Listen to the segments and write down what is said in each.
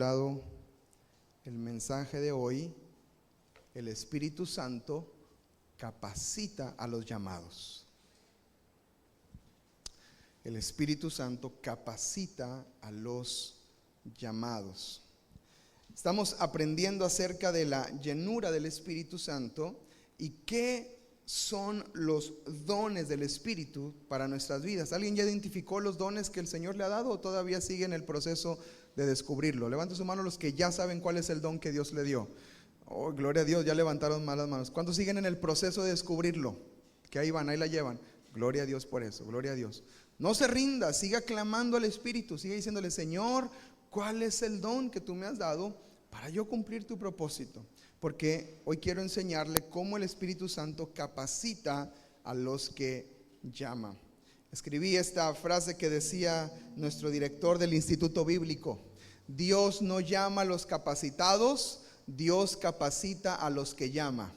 titulado el mensaje de hoy: el Espíritu Santo capacita a los llamados. El Espíritu Santo capacita a los llamados. Estamos aprendiendo acerca de la llenura del Espíritu Santo y qué son los dones del Espíritu para nuestras vidas. ¿Alguien ya identificó los dones que el Señor le ha dado o todavía sigue en el proceso de descubrirlo? Levante su mano los que ya saben cuál es el don que Dios le dio. Oh, gloria a Dios, ya levantaron más las manos. ¿Cuántos siguen en el proceso de descubrirlo? Que ahí van, ahí la llevan. Gloria a Dios por eso, gloria a Dios. No se rinda, siga clamando al Espíritu, siga diciéndole: Señor, ¿cuál es el don que tú me has dado para yo cumplir tu propósito? Porque hoy quiero enseñarle cómo el Espíritu Santo capacita a los que llama. Escribí esta frase que decía nuestro director del Instituto Bíblico: Dios no llama a los capacitados, Dios capacita a los que llama.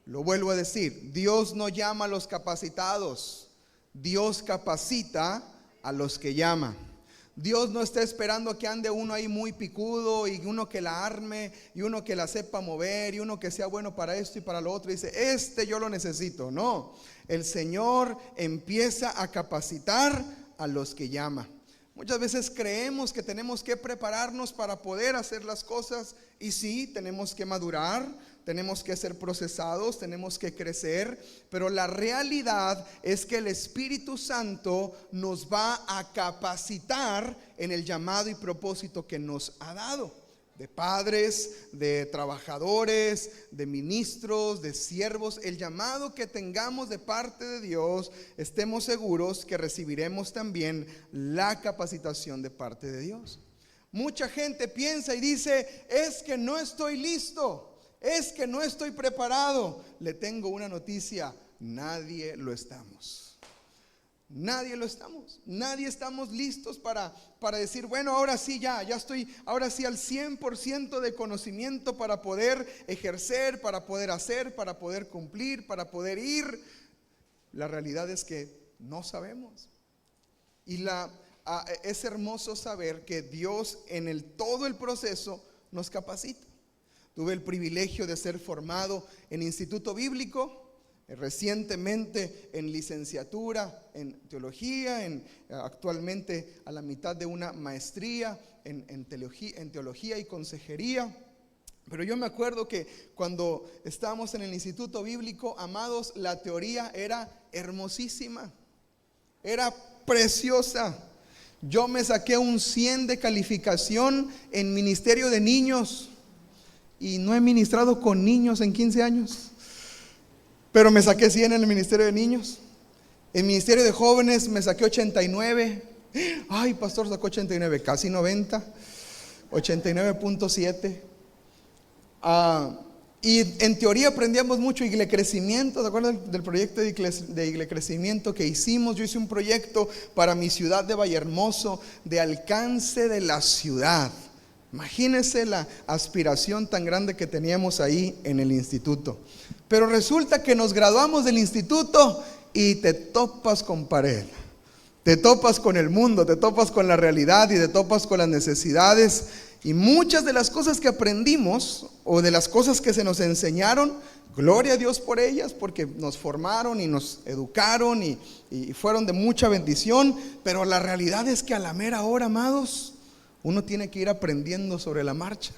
Lo vuelvo a decir: Dios no llama a los capacitados, Dios capacita a los que llama. Dios no está esperando a que ande uno ahí muy picudo y uno que la arme y uno que la sepa mover y uno que sea bueno para esto y para lo otro y dice: yo lo necesito. No, el Señor empieza a capacitar a los que llama. Muchas veces creemos que tenemos que prepararnos para poder hacer las cosas, y sí, tenemos que madurar, tenemos que ser procesados, tenemos que crecer, pero la realidad es que el Espíritu Santo nos va a capacitar en el llamado y propósito que nos ha dado. De padres, de trabajadores, de ministros, de siervos, el llamado que tengamos de parte de Dios, estemos seguros que recibiremos también la capacitación de parte de Dios. Mucha gente piensa y dice: es que no estoy listo, es que no estoy preparado. Le tengo una noticia: nadie lo estamos. Nadie lo estamos. Nadie estamos listos para decir: bueno, ahora sí ya estoy, ahora sí al 100% de conocimiento para poder ejercer, para poder hacer, para poder cumplir, para poder ir. La realidad es que no sabemos. Y es hermoso saber que Dios en todo el proceso nos capacita. Tuve el privilegio de ser formado en Instituto Bíblico, recientemente en licenciatura en teología, actualmente a la mitad de una maestría en teología y consejería. Pero yo me acuerdo que cuando estábamos en el Instituto Bíblico, amados, la teoría era hermosísima, era preciosa. Yo me saqué un 100 de calificación en ministerio de niños y no he ministrado con niños en 15 años. Pero me saqué 100 en el ministerio de niños. En ministerio de jóvenes me saqué 89. Ay, pastor, sacó 89, casi 90. 89.7. Y en teoría aprendíamos mucho Iglesia Crecimiento. ¿Se acuerdan del proyecto de Iglesia Crecimiento que hicimos? Yo hice un proyecto para mi ciudad de Vallehermoso de alcance de la ciudad. Imagínense la aspiración tan grande que teníamos ahí en el instituto. Pero resulta que nos graduamos del instituto y te topas con pared, te topas con el mundo, te topas con la realidad y te topas con las necesidades. Y muchas de las cosas que aprendimos o de las cosas que se nos enseñaron, gloria a Dios por ellas, porque nos formaron y nos educaron y fueron de mucha bendición. Pero la realidad es que a la mera hora, amados, uno tiene que ir aprendiendo sobre la marcha.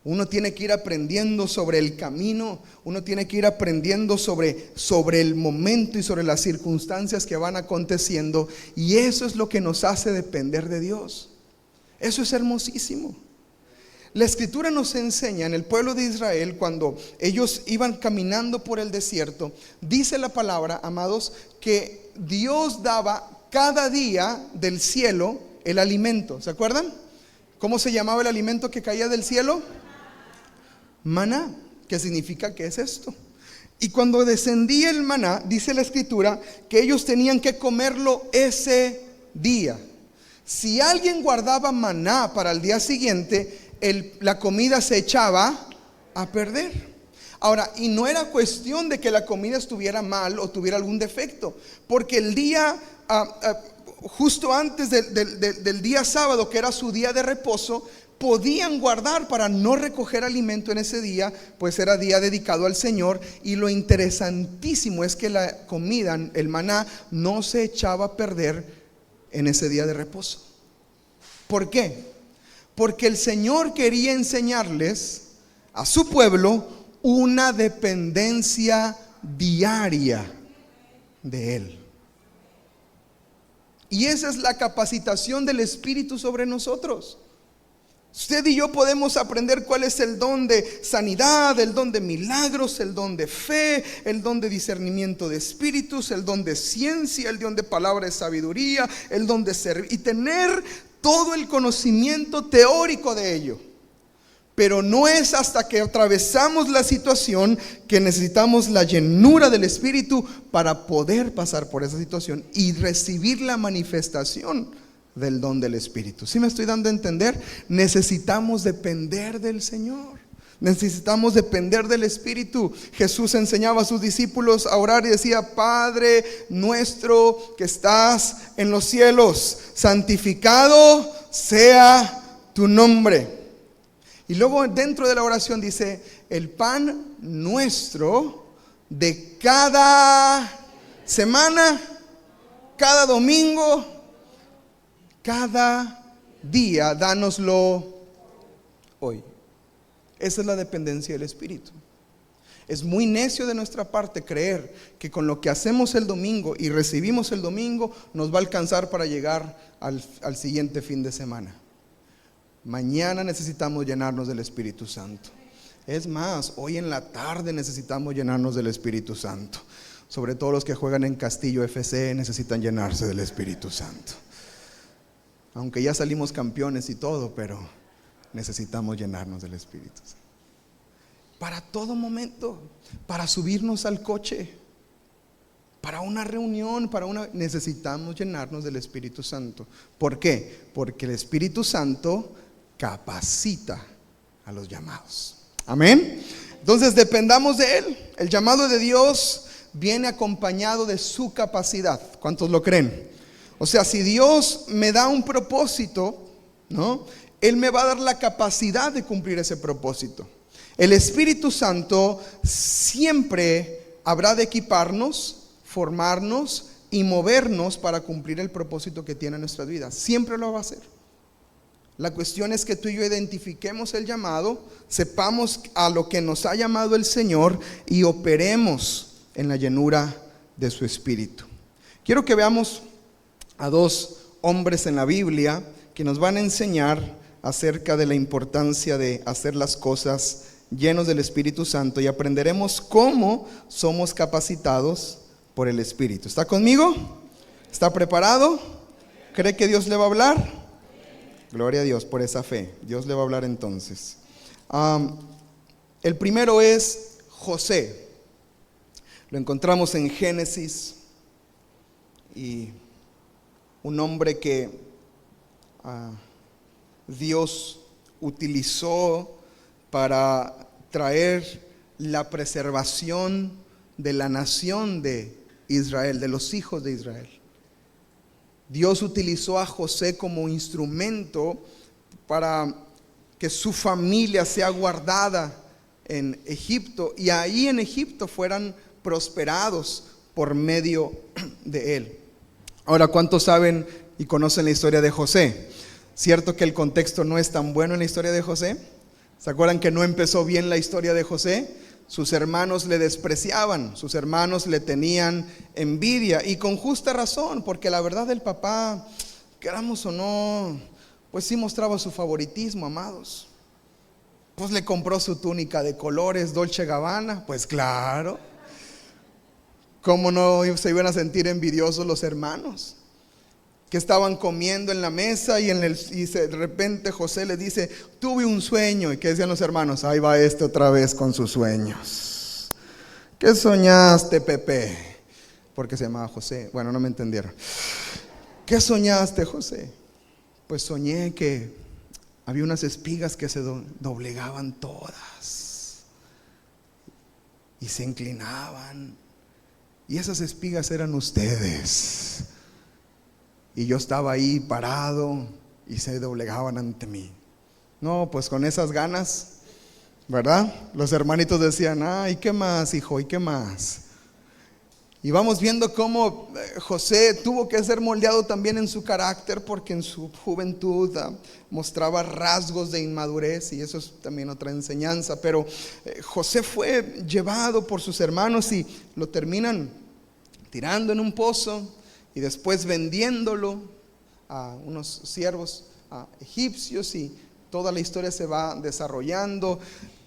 Uno tiene que ir aprendiendo sobre el camino. Uno tiene que ir aprendiendo sobre el momento y sobre las circunstancias que van aconteciendo. Y eso es lo que nos hace depender de Dios. Eso es hermosísimo. La Escritura nos enseña en el pueblo de Israel, cuando ellos iban caminando por el desierto, dice la palabra, amados, que Dios daba cada día del cielo el alimento. ¿Se acuerdan? ¿Cómo se llamaba el alimento que caía del cielo? Maná. ¿Qué significa? ¿Qué es esto? Y cuando descendía el maná, dice la Escritura que ellos tenían que comerlo ese día. Si alguien guardaba maná para el día siguiente, la comida se echaba a perder. Ahora, y no era cuestión de que la comida estuviera mal o tuviera algún defecto, porque el día justo antes del día sábado, que era su día de reposo, podían guardar para no recoger alimento en ese día, pues era día dedicado al Señor. Y lo interesantísimo es que la comida, el maná, no se echaba a perder en ese día de reposo. ¿Por qué? Porque el Señor quería enseñarles a su pueblo una dependencia diaria de Él. Y esa es la capacitación del Espíritu sobre nosotros. Usted y yo podemos aprender cuál es el don de sanidad, el don de milagros, el don de fe, el don de discernimiento de espíritus, el don de ciencia, el don de palabra de sabiduría, el don de servir, y tener todo el conocimiento teórico de ello. Pero no es hasta que atravesamos la situación que necesitamos la llenura del Espíritu para poder pasar por esa situación y recibir la manifestación del don del Espíritu. ¿Sí me estoy dando a entender? Necesitamos depender del Señor. Necesitamos depender del Espíritu. Jesús enseñaba a sus discípulos a orar y decía: Padre nuestro que estás en los cielos, santificado sea tu nombre. Y luego dentro de la oración dice: el pan nuestro de cada semana, cada domingo, cada día, dánoslo hoy. Esa es la dependencia del Espíritu. Es muy necio de nuestra parte creer que con lo que hacemos el domingo y recibimos el domingo nos va a alcanzar para llegar al siguiente fin de semana. Mañana necesitamos llenarnos del Espíritu Santo. Es más, hoy en la tarde necesitamos llenarnos del Espíritu Santo. Sobre todo los que juegan en Castillo FC necesitan llenarse del Espíritu Santo. Aunque ya salimos campeones y todo, pero necesitamos llenarnos del Espíritu Santo. Para todo momento, para subirnos al coche, para una reunión, necesitamos llenarnos del Espíritu Santo. ¿Por qué? Porque el Espíritu Santo capacita a los llamados. Amén. Entonces dependamos de Él. El llamado de Dios viene acompañado de su capacidad. ¿Cuántos lo creen? O sea, si Dios me da un propósito, ¿no?, Él me va a dar la capacidad de cumplir ese propósito. El Espíritu Santo siempre habrá de equiparnos, formarnos y movernos para cumplir el propósito que tiene en nuestras vidas. Siempre lo va a hacer. La cuestión es que tú y yo identifiquemos el llamado, sepamos a lo que nos ha llamado el Señor y operemos en la llenura de su Espíritu. Quiero que veamos a dos hombres en la Biblia que nos van a enseñar acerca de la importancia de hacer las cosas llenos del Espíritu Santo, y aprenderemos cómo somos capacitados por el Espíritu. ¿Está conmigo? ¿Está preparado? ¿Cree que Dios le va a hablar? Gloria a Dios por esa fe. Dios le va a hablar entonces. El primero es José. Lo encontramos en Génesis, y un hombre que Dios utilizó para traer la preservación de la nación de Israel, de los hijos de Israel. Dios utilizó a José como instrumento para que su familia sea guardada en Egipto, y ahí en Egipto fueran prosperados por medio de él. Ahora, ¿cuántos saben y conocen la historia de José? ¿Cierto que el contexto no es tan bueno en la historia de José? ¿Se acuerdan que no empezó bien la historia de José? Sus hermanos le despreciaban, sus hermanos le tenían envidia, y con justa razón, porque la verdad el papá, queramos o no, pues sí mostraba su favoritismo, amados. Pues le compró su túnica de colores Dolce Gabbana, pues claro. ¿Cómo no se iban a sentir envidiosos los hermanos? Que estaban comiendo en la mesa y de repente José le dice: tuve un sueño. ¿Y qué decían los hermanos? Ahí va este otra vez con sus sueños. ¿Qué soñaste, Pepe? Porque se llamaba José. Bueno, no me entendieron. ¿Qué soñaste, José? Pues soñé que había unas espigas que se doblegaban todas y se inclinaban, y esas espigas eran ustedes. Y yo estaba ahí parado y se doblegaban ante mí. No, pues con esas ganas, ¿verdad? Los hermanitos decían, ¿y qué más, hijo? ¿Y qué más? Y vamos viendo cómo José tuvo que ser moldeado también en su carácter, porque en su juventud mostraba rasgos de inmadurez, y eso es también otra enseñanza. Pero José fue llevado por sus hermanos y lo terminan tirando en un pozo y después vendiéndolo a unos siervos egipcios, y toda la historia se va desarrollando.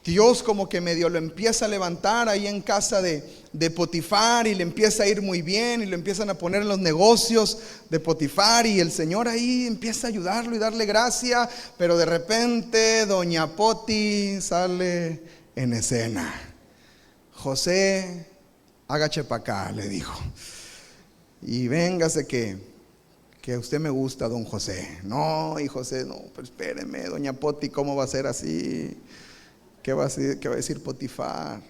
Dios como que medio lo empieza a levantar ahí en casa de Potifar, y le empieza a ir muy bien, y lo empiezan a poner en los negocios de Potifar, y el Señor ahí empieza a ayudarlo y darle gracia. Pero de repente doña Poti sale en escena. José, hágase para acá, le dijo, y véngase que usted me gusta, don José. No, y José, no, pero espéreme, doña Poti, ¿cómo va a ser así? ¿Qué va a decir Potifar?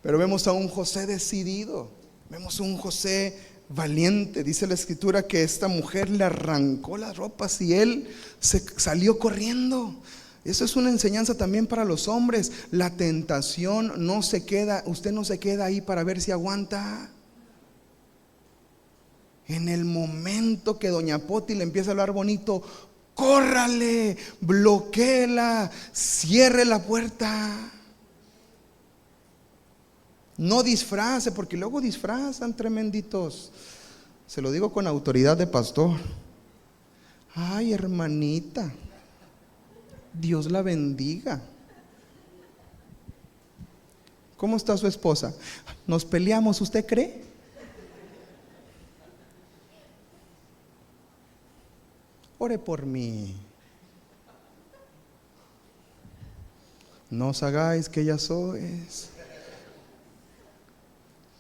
Pero vemos a un José decidido, vemos a un José valiente. Dice la escritura que esta mujer le arrancó las ropas y él se salió corriendo. Eso es una enseñanza también para los hombres. La tentación no se queda, usted no se queda ahí para ver si aguanta. En el momento que doña Poti le empieza a hablar bonito, córrale, bloquéela, cierre la puerta. No disfrace, porque luego disfrazan, tremenditos. Se lo digo con autoridad de pastor. Ay, hermanita, Dios la bendiga. ¿Cómo está su esposa? Nos peleamos, ¿usted cree? Ore por mí. No os hagáis que ella sois.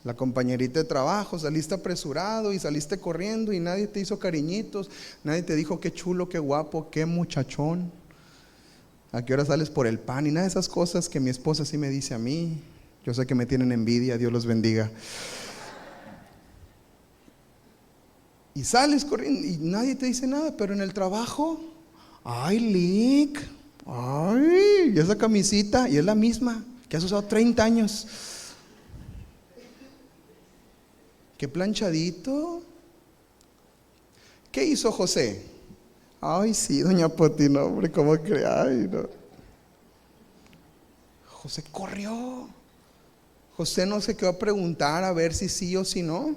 La compañerita de trabajo, saliste apresurado y saliste corriendo y nadie te hizo cariñitos, nadie te dijo qué chulo, qué guapo, qué muchachón, a qué hora sales por el pan, y nada de esas cosas que mi esposa sí me dice a mí. Yo sé que me tienen envidia, Dios los bendiga. Y sales corriendo y nadie te dice nada, pero en el trabajo, ay, Lick, ay, y esa camisita, y es la misma que has usado 30 años. Qué planchadito. ¿Qué hizo José? Ay, sí, doña Poti, no, hombre, ¿cómo cree? Ay, no. José corrió. José no se quedó a preguntar a ver si sí o si no.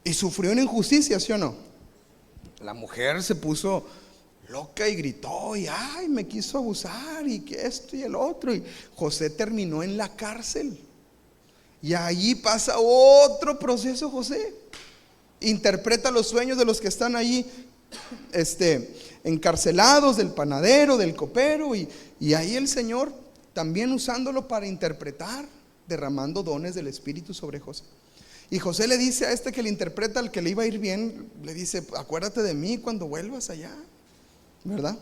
Y sufrió una injusticia, ¿sí o no? La mujer se puso loca y gritó, y ay, me quiso abusar, y que esto y el otro. Y José terminó en la cárcel. Y allí pasa otro proceso. José interpreta los sueños de los que están allí encarcelados, del panadero, del copero, y ahí el Señor también usándolo para interpretar, derramando dones del Espíritu sobre José. Y José le dice a este que le interpreta, al que le iba a ir bien, le dice, acuérdate de mí cuando vuelvas allá, ¿verdad?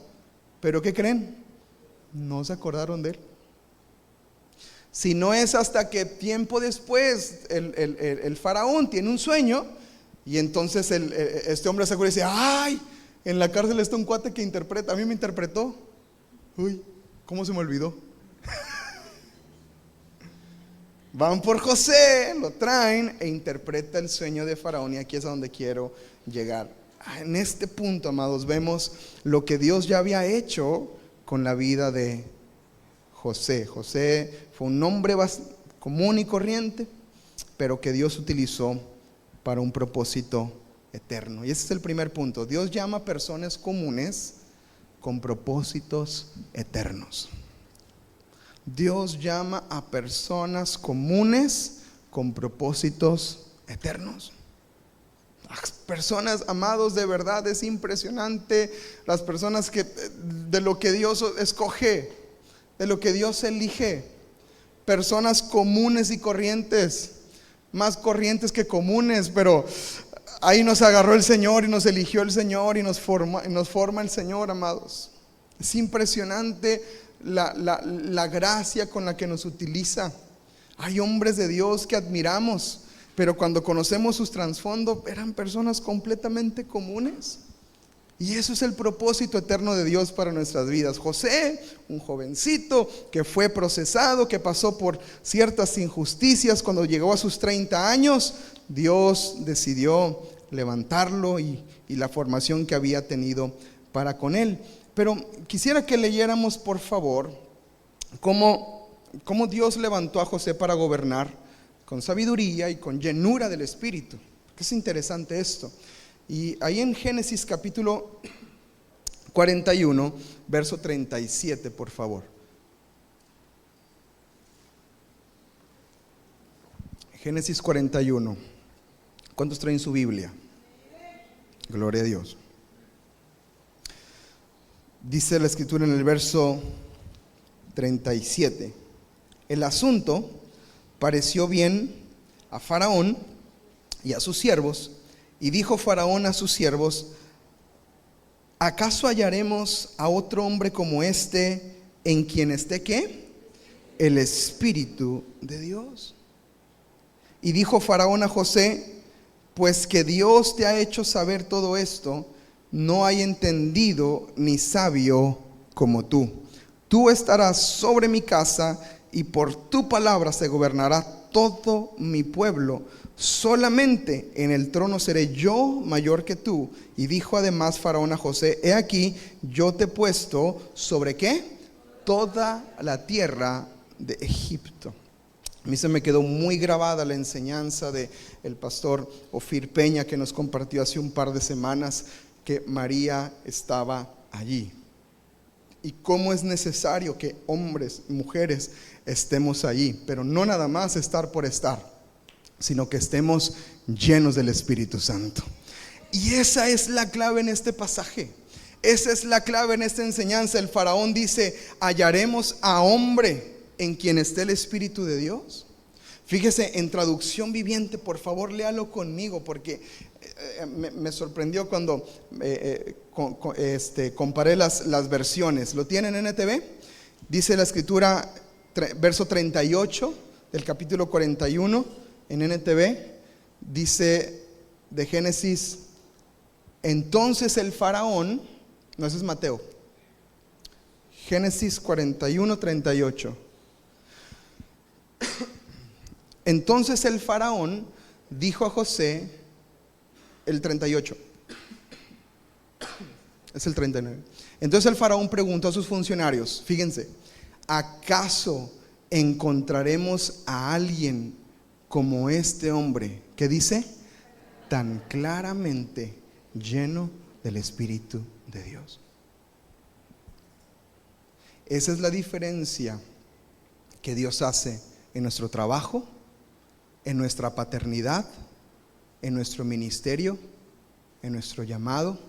Pero ¿qué creen? No se acordaron de él. Si no es hasta que tiempo después el faraón tiene un sueño, y entonces este hombre se acuerda y dice, ay, en la cárcel está un cuate que interpreta, a mí me interpretó. Uy, ¿cómo se me olvidó? Van por José, lo traen e interpreta el sueño de faraón, y aquí es a donde quiero llegar. En este punto, amados, vemos lo que Dios ya había hecho con la vida de José. José fue un hombre común y corriente, pero que Dios utilizó para un propósito eterno. Y ese es el primer punto. Dios llama a personas comunes con propósitos eternos. Dios llama a personas comunes con propósitos eternos. Las personas, amados, de verdad es impresionante las personas que de lo que Dios escoge, de lo que Dios elige. Personas comunes y corrientes, más corrientes que comunes, pero ahí nos agarró el Señor y nos eligió el Señor y nos forma el Señor, amados. Es impresionante la gracia con la que nos utiliza. Hay hombres de Dios que admiramos, pero cuando conocemos sus trasfondos, eran personas completamente comunes. Y eso es el propósito eterno de Dios para nuestras vidas. José, un jovencito que fue procesado, que pasó por ciertas injusticias, cuando llegó a sus 30 años, Dios decidió levantarlo y la formación que había tenido para con él. Pero quisiera que leyéramos, por favor, cómo Dios levantó a José para gobernar con sabiduría y con llenura del Espíritu. Que es interesante esto. Y ahí en Génesis capítulo 41, verso 37, por favor. Génesis 41. ¿Cuántos traen su Biblia? Gloria a Dios. Dice la escritura en el verso 37. El asunto pareció bien a Faraón y a sus siervos, y dijo Faraón a sus siervos: ¿acaso hallaremos a otro hombre como este en quien esté ¿qué? El Espíritu de Dios. Y dijo Faraón a José: pues que Dios te ha hecho saber todo esto, no hay entendido ni sabio como tú. Tú estarás sobre mi casa, y por tu palabra se gobernará todo mi pueblo. Solamente en el trono seré yo mayor que tú. Y dijo además Faraón a José: he aquí, yo te he puesto sobre ¿qué? Toda la tierra de Egipto. A mí se me quedó muy grabada la enseñanza del pastor Ofir Peña, que nos compartió hace un par de semanas que María estaba allí. Y cómo es necesario que hombres, mujeres estemos allí, pero no nada más estar por estar, sino que estemos llenos del Espíritu Santo. Y esa es la clave en este pasaje. Esa es la clave en esta enseñanza. El faraón dice: hallaremos a hombre en quien esté el Espíritu de Dios. Fíjese, en traducción viviente, por favor léalo conmigo, porque me sorprendió cuando comparé las versiones. ¿Lo tienen en NTV? Dice la escritura, verso 38 del capítulo 41 en NTV, dice de Génesis: entonces el faraón, no, ese es Mateo, Génesis 41, 38. Entonces el faraón dijo a José, el 38, es el 39. Entonces el faraón preguntó a sus funcionarios, fíjense: ¿acaso encontraremos a alguien como este hombre que dice tan claramente lleno del Espíritu de Dios? Esa es la diferencia que Dios hace en nuestro trabajo, en nuestra paternidad, en nuestro ministerio, en nuestro llamado,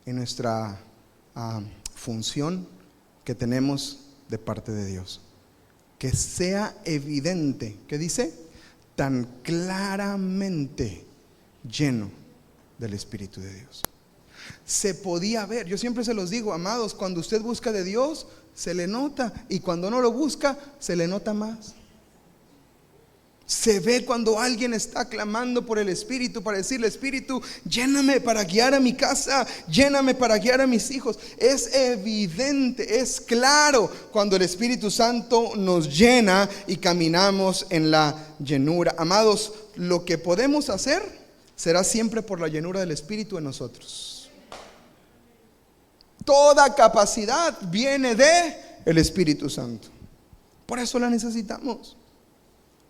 en nuestra función que tenemos de parte de Dios. Que sea evidente, ¿qué dice? Tan claramente lleno del Espíritu de Dios. Se podía ver, yo siempre se los digo, amados, cuando usted busca de Dios, se le nota, y cuando no lo busca, se le nota más. Se ve cuando alguien está clamando por el Espíritu, para decirle: Espíritu, lléname para guiar a mi casa, lléname para guiar a mis hijos. Es evidente, es claro cuando el Espíritu Santo nos llena y caminamos en la llenura. Amados, lo que podemos hacer será siempre por la llenura del Espíritu en nosotros. Toda capacidad viene de el Espíritu Santo. Por eso la necesitamos.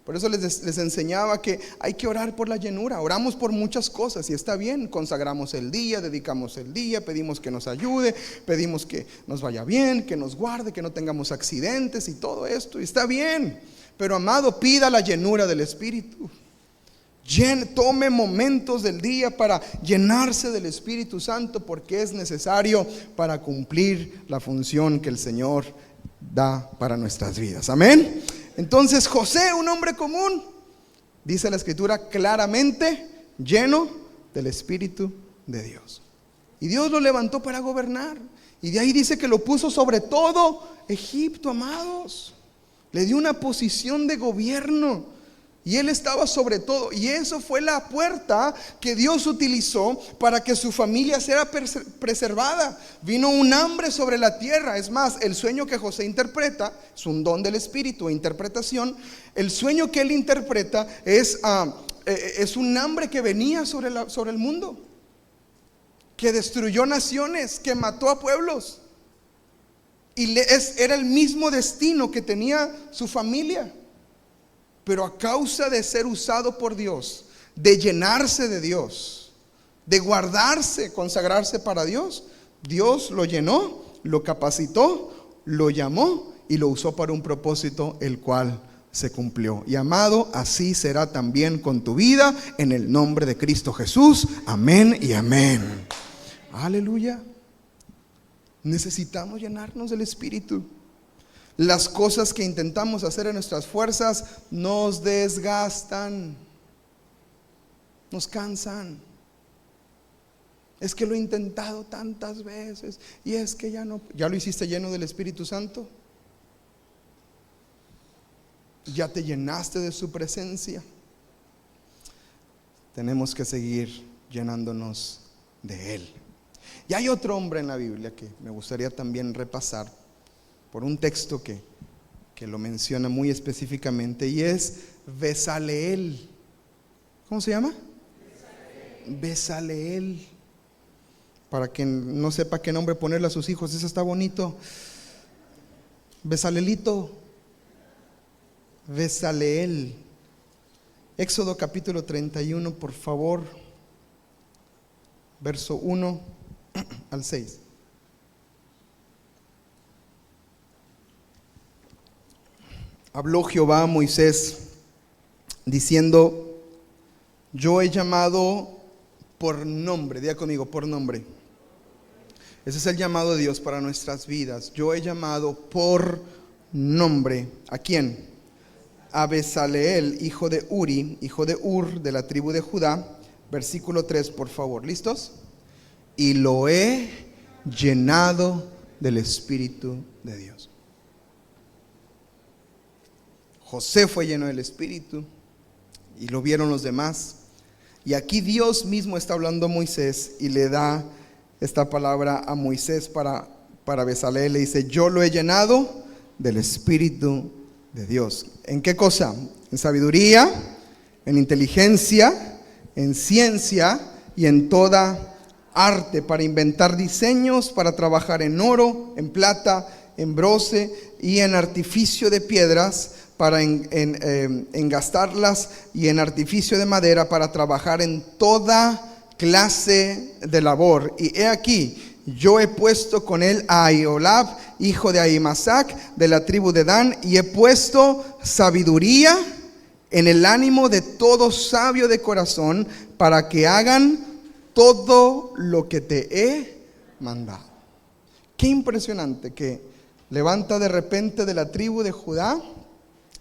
Por eso les enseñaba que hay que orar por la llenura. Oramos por muchas cosas y está bien. Consagramos el día, dedicamos el día, pedimos que nos ayude, pedimos que nos vaya bien, que nos guarde, que no tengamos accidentes y todo esto. Y está bien. Pero amado, pida la llenura del Espíritu. Tome momentos del día para llenarse del Espíritu Santo, porque es necesario para cumplir la función que el Señor da para nuestras vidas. Amén. Entonces José, un hombre común, dice la escritura claramente, lleno del Espíritu de Dios. Y Dios lo levantó para gobernar. Y de ahí dice que lo puso sobre todo Egipto, amados. Le dio una posición de gobierno. Y Él estaba sobre todo. Y eso fue la puerta que Dios utilizó para que su familia sea preservada. Vino un hambre sobre la tierra. Es más, el sueño que José interpreta es un don del Espíritu, interpretación. El sueño que él interpreta es un hambre que venía sobre el mundo, que destruyó naciones, que mató a pueblos. Y era el mismo destino que tenía su familia. Pero a causa de ser usado por Dios, de llenarse de Dios, de guardarse, consagrarse para Dios, Dios lo llenó, lo capacitó, lo llamó y lo usó para un propósito el cual se cumplió. Y amado, así será también con tu vida en el nombre de Cristo Jesús. Amén y amén. Aleluya. Necesitamos llenarnos del Espíritu. Las cosas que intentamos hacer en nuestras fuerzas nos desgastan, nos cansan. Es que lo he intentado tantas veces y es que ya no. ¿Ya lo hiciste lleno del Espíritu Santo? ¿Ya te llenaste de su presencia? Tenemos que seguir llenándonos de Él. Y hay otro hombre en la Biblia que me gustaría también repasar por un texto que lo menciona muy específicamente, y es Bezaleel. ¿Cómo se llama? Bezaleel. Para quien no sepa qué nombre ponerle a sus hijos, ese está bonito. Bezalelito. Bezaleel. Éxodo capítulo 31, por favor, verso 1 al 6. Habló Jehová a Moisés diciendo: yo he llamado por nombre, diga conmigo, por nombre. Ese es el llamado de Dios para nuestras vidas. Yo he llamado por nombre. ¿A quién? A Bezaleel, hijo de Uri, hijo de Ur, de la tribu de Judá. Versículo 3, por favor, ¿listos? Y lo he llenado del Espíritu de Dios. José fue lleno del Espíritu y lo vieron los demás. Y aquí Dios mismo está hablando a Moisés y le da esta palabra a Moisés para Bezaleel. Le dice: yo lo he llenado del Espíritu de Dios. ¿En qué cosa? En sabiduría, en inteligencia, en ciencia y en toda arte, para inventar diseños, para trabajar en oro, en plata, en bronce y en artificio de piedras, para engastarlas, y en artificio de madera, para trabajar en toda clase de labor. Y he aquí, yo he puesto con él a Aholiab, hijo de Ahimasac, de la tribu de Dan, y he puesto sabiduría en el ánimo de todo sabio de corazón, para que hagan todo lo que te he mandado. Qué impresionante que levanta de repente de la tribu de Judá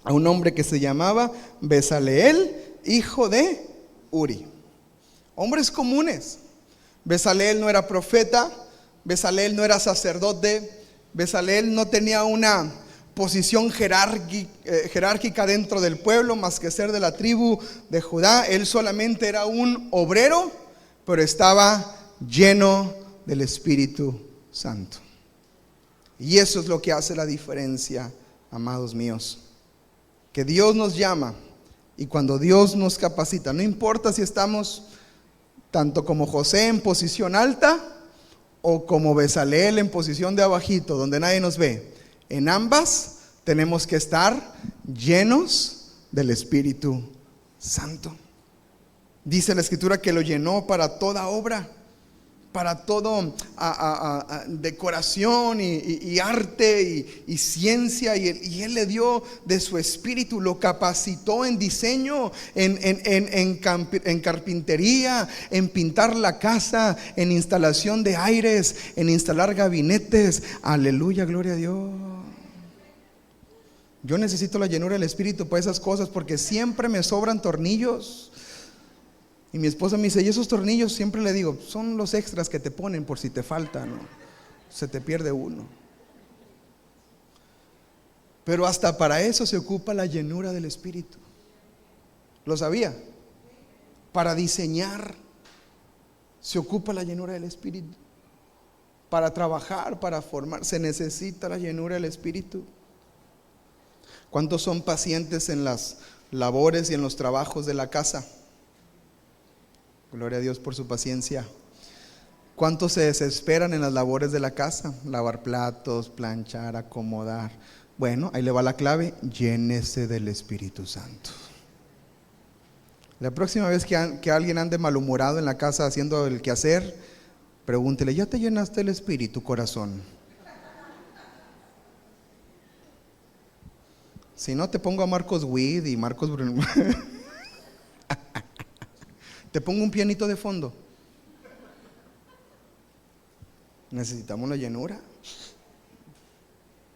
a un hombre que se llamaba Bezaleel, hijo de Uri. Hombres comunes. Bezaleel no era profeta, Bezaleel no era sacerdote, Bezaleel no tenía una posición jerárquica dentro del pueblo, más que ser de la tribu de Judá. Él solamente era un obrero, pero estaba lleno del Espíritu Santo. Y eso es lo que hace la diferencia, amados míos. Que Dios nos llama, y cuando Dios nos capacita, no importa si estamos tanto como José en posición alta o como Bezaleel en posición de abajito, donde nadie nos ve. En ambas tenemos que estar llenos del Espíritu Santo. Dice la Escritura que lo llenó para toda obra, para todo decoración y arte y ciencia, y Él le dio de su espíritu, lo capacitó en diseño, en carpintería, en pintar la casa, en instalación de aires, en instalar gabinetes. Aleluya, gloria a Dios. Yo necesito la llenura del Espíritu para esas cosas, porque siempre me sobran tornillos. Y mi esposa me dice: y esos tornillos, siempre le digo, son los extras que te ponen por si te faltan, ¿no? Se te pierde uno. Pero hasta para eso se ocupa la llenura del Espíritu. ¿Lo sabía? Para diseñar se ocupa la llenura del Espíritu. Para trabajar, para formar, se necesita la llenura del Espíritu. ¿Cuántos son pacientes en las labores y en los trabajos de la casa? Gloria a Dios por su paciencia. ¿Cuántos se desesperan en las labores de la casa? Lavar platos, planchar, acomodar. Bueno, ahí le va la clave: llénese del Espíritu Santo. La próxima vez que alguien ande malhumorado en la casa haciendo el quehacer, pregúntele: ¿ya te llenaste del Espíritu, corazón? Si no, te pongo a Marcos Witt y Marcos Bruno. Te pongo un pianito de fondo. Necesitamos la llenura.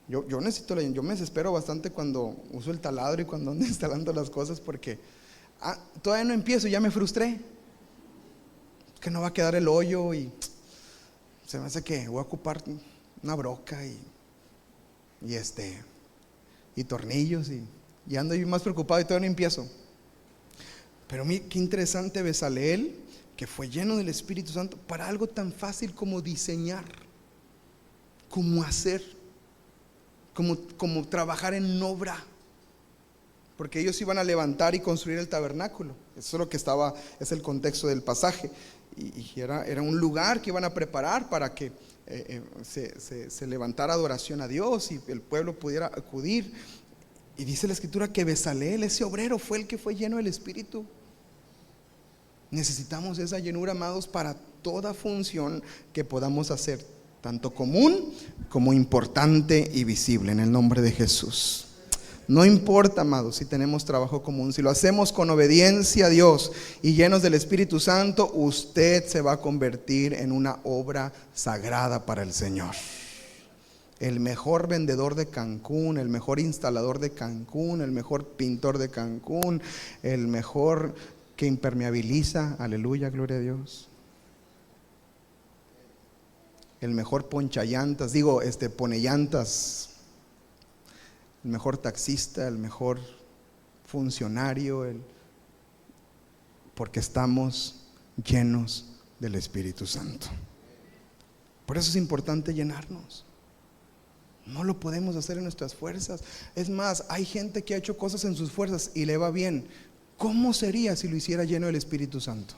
Yo necesito la llenura. Yo me desespero bastante cuando uso el taladro y cuando ando instalando las cosas, porque todavía no empiezo y ya me frustré. Que no va a quedar el hoyo y se me hace que voy a ocupar una broca y tornillos y ando yo más preocupado y todavía no empiezo. Pero mira qué interesante Bezaleel, que fue lleno del Espíritu Santo para algo tan fácil como diseñar, como hacer, como trabajar en obra. Porque ellos iban a levantar y construir el tabernáculo. Eso es lo que es el contexto del pasaje. Y era un lugar que iban a preparar para que se levantara adoración a Dios y el pueblo pudiera acudir. Y dice la Escritura que Bezaleel, ese obrero, fue el que fue lleno del Espíritu. Necesitamos esa llenura, amados, para toda función que podamos hacer, tanto común como importante y visible, en el nombre de Jesús. No importa, amados, si tenemos trabajo común, si lo hacemos con obediencia a Dios y llenos del Espíritu Santo, usted se va a convertir en una obra sagrada para el Señor. El mejor vendedor de Cancún, el mejor instalador de Cancún, el mejor pintor de Cancún, el mejor que impermeabiliza, aleluya, gloria a Dios. El mejor ponchallantas, pone llantas. El mejor taxista, el mejor funcionario, porque estamos llenos del Espíritu Santo. Por eso es importante llenarnos. No lo podemos hacer en nuestras fuerzas. Es más, hay gente que ha hecho cosas en sus fuerzas y le va bien. ¿Cómo sería si lo hiciera lleno del Espíritu Santo?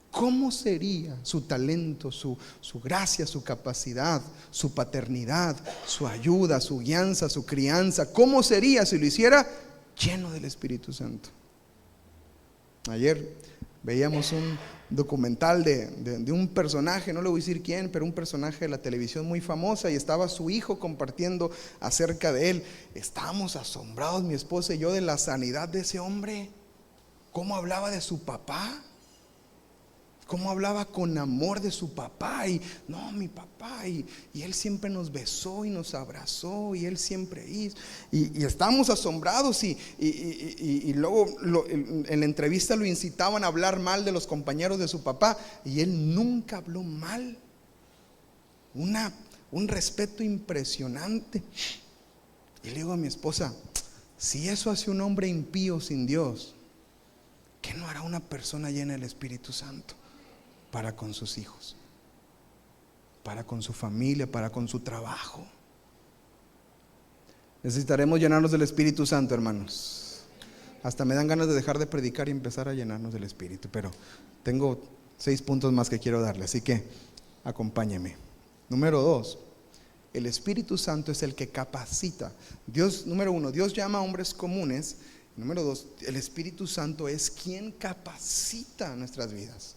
¿Cómo sería su talento, su gracia, su capacidad, su paternidad, su ayuda, su guianza, su crianza? ¿Cómo sería si lo hiciera lleno del Espíritu Santo? Ayer veíamos un documental de un personaje, no le voy a decir quién, pero un personaje de la televisión muy famosa, y estaba su hijo compartiendo acerca de él. Estábamos asombrados, mi esposa y yo, de la sanidad de ese hombre. ¿Cómo hablaba de su papá? Cómo hablaba con amor de su papá, y no, mi papá, y él siempre nos besó y nos abrazó, y él siempre hizo, y estábamos asombrados, y luego en la entrevista lo incitaban a hablar mal de los compañeros de su papá, y él nunca habló mal. Un respeto impresionante. Y le digo a mi esposa: si eso hace un hombre impío sin Dios, ¿qué no hará una persona llena del Espíritu Santo? Para con sus hijos, para con su familia, para con su trabajo. Necesitaremos llenarnos del Espíritu Santo, hermanos. Hasta me dan ganas de dejar de predicar y empezar a llenarnos del Espíritu, pero tengo 6 puntos más que quiero darle, así que acompáñeme. Número 2, el Espíritu Santo es el que capacita. Dios, número 1, Dios llama a hombres comunes. Número 2, el Espíritu Santo es quien capacita nuestras vidas.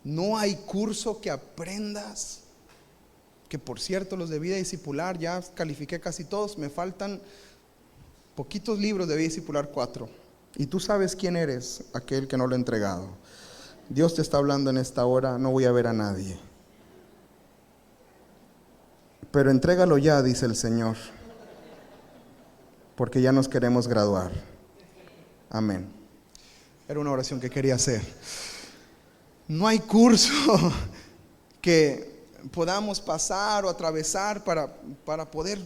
No hay curso que aprendas, que por cierto los de vida discipular ya califiqué casi todos, me faltan poquitos libros de vida discipular, 4. Y tú sabes quién eres, aquel que no lo ha entregado. Dios te está hablando en esta hora, no voy a ver a nadie. Pero entrégalo ya, dice el Señor, porque ya nos queremos graduar. Amén. Era una oración que quería hacer. No hay curso que podamos pasar o atravesar para poder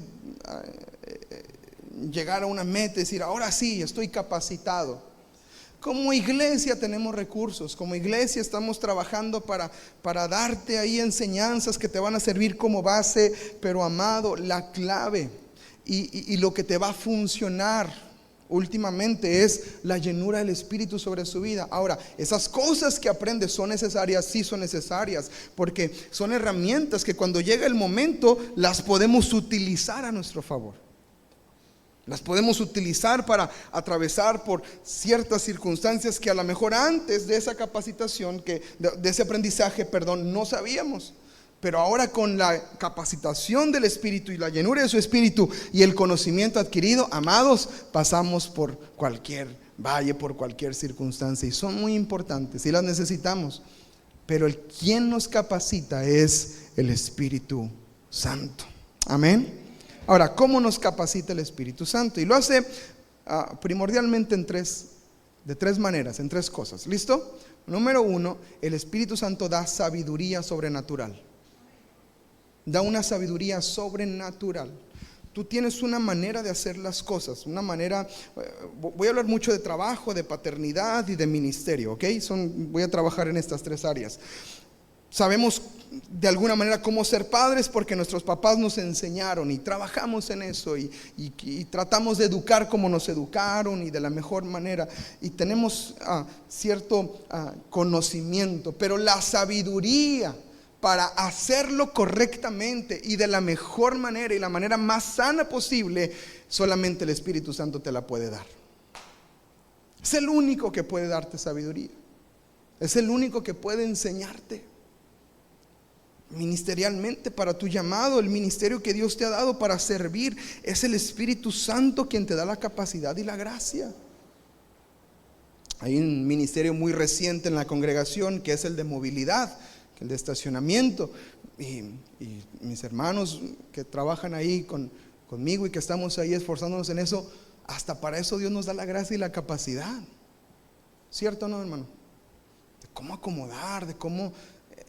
llegar a una meta y decir, ahora sí, estoy capacitado. Como iglesia tenemos recursos, como iglesia estamos trabajando para darte ahí enseñanzas que te van a servir como base, pero amado, la clave y lo que te va a funcionar últimamente es la llenura del Espíritu sobre su vida. Ahora, esas cosas que aprendes son necesarias, sí son necesarias, porque son herramientas que cuando llega el momento las podemos utilizar a nuestro favor. Las podemos utilizar para atravesar por ciertas circunstancias que a lo mejor antes de esa capacitación, de ese aprendizaje, no sabíamos. Pero ahora con la capacitación del Espíritu y la llenura de su Espíritu y el conocimiento adquirido, amados, pasamos por cualquier valle, por cualquier circunstancia. Y son muy importantes y las necesitamos. Pero quien nos capacita es el Espíritu Santo. Amén. Ahora, ¿cómo nos capacita el Espíritu Santo? Y lo hace primordialmente de tres maneras, en tres cosas. ¿Listo? Número uno, el Espíritu Santo da sabiduría sobrenatural. Da una sabiduría sobrenatural. Tú tienes una manera de hacer las cosas, una manera, voy a hablar mucho de trabajo, de paternidad y de ministerio, ¿ok? Voy a trabajar en estas tres áreas. Sabemos de alguna manera cómo ser padres porque nuestros papás nos enseñaron y trabajamos en eso y tratamos de educar como nos educaron y de la mejor manera y tenemos cierto conocimiento, pero la sabiduría para hacerlo correctamente y de la mejor manera y la manera más sana posible, solamente el Espíritu Santo te la puede dar. Es el único que puede darte sabiduría, es el único que puede enseñarte ministerialmente para tu llamado, el ministerio que Dios te ha dado para servir. Es el Espíritu Santo quien te da la capacidad y la gracia. Hay un ministerio muy reciente en la congregación que es el de movilidad, el de estacionamiento, y mis hermanos que trabajan ahí conmigo y que estamos ahí esforzándonos en eso, hasta para eso Dios nos da la gracia y la capacidad. ¿Cierto o no, hermano? De cómo acomodar, de cómo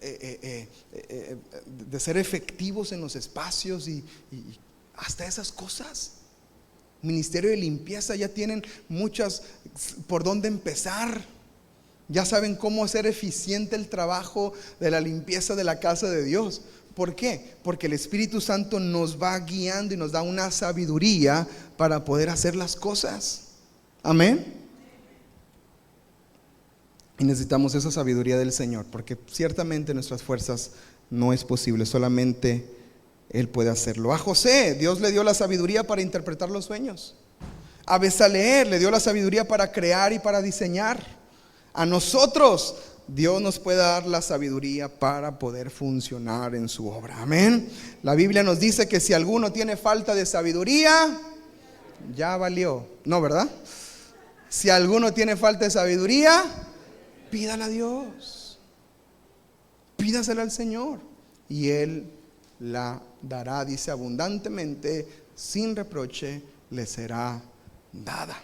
de ser efectivos en los espacios y hasta esas cosas. Ministerio de limpieza, ya tienen muchas por dónde empezar. Ya saben cómo hacer eficiente el trabajo de la limpieza de la casa de Dios. ¿Por qué? Porque el Espíritu Santo nos va guiando y nos da una sabiduría para poder hacer las cosas. Amén. Y necesitamos esa sabiduría del Señor, porque ciertamente nuestras fuerzas no es posible, solamente Él puede hacerlo. A José, Dios le dio la sabiduría para interpretar los sueños. A Bezaleel le dio la sabiduría para crear y para diseñar. A nosotros, Dios nos puede dar la sabiduría para poder funcionar en su obra. Amén. La Biblia nos dice que si alguno tiene falta de sabiduría, ya valió. No, ¿verdad? Si alguno tiene falta de sabiduría, pídala a Dios, pídasela al Señor y Él la dará, dice, abundantemente, sin reproche le será dada.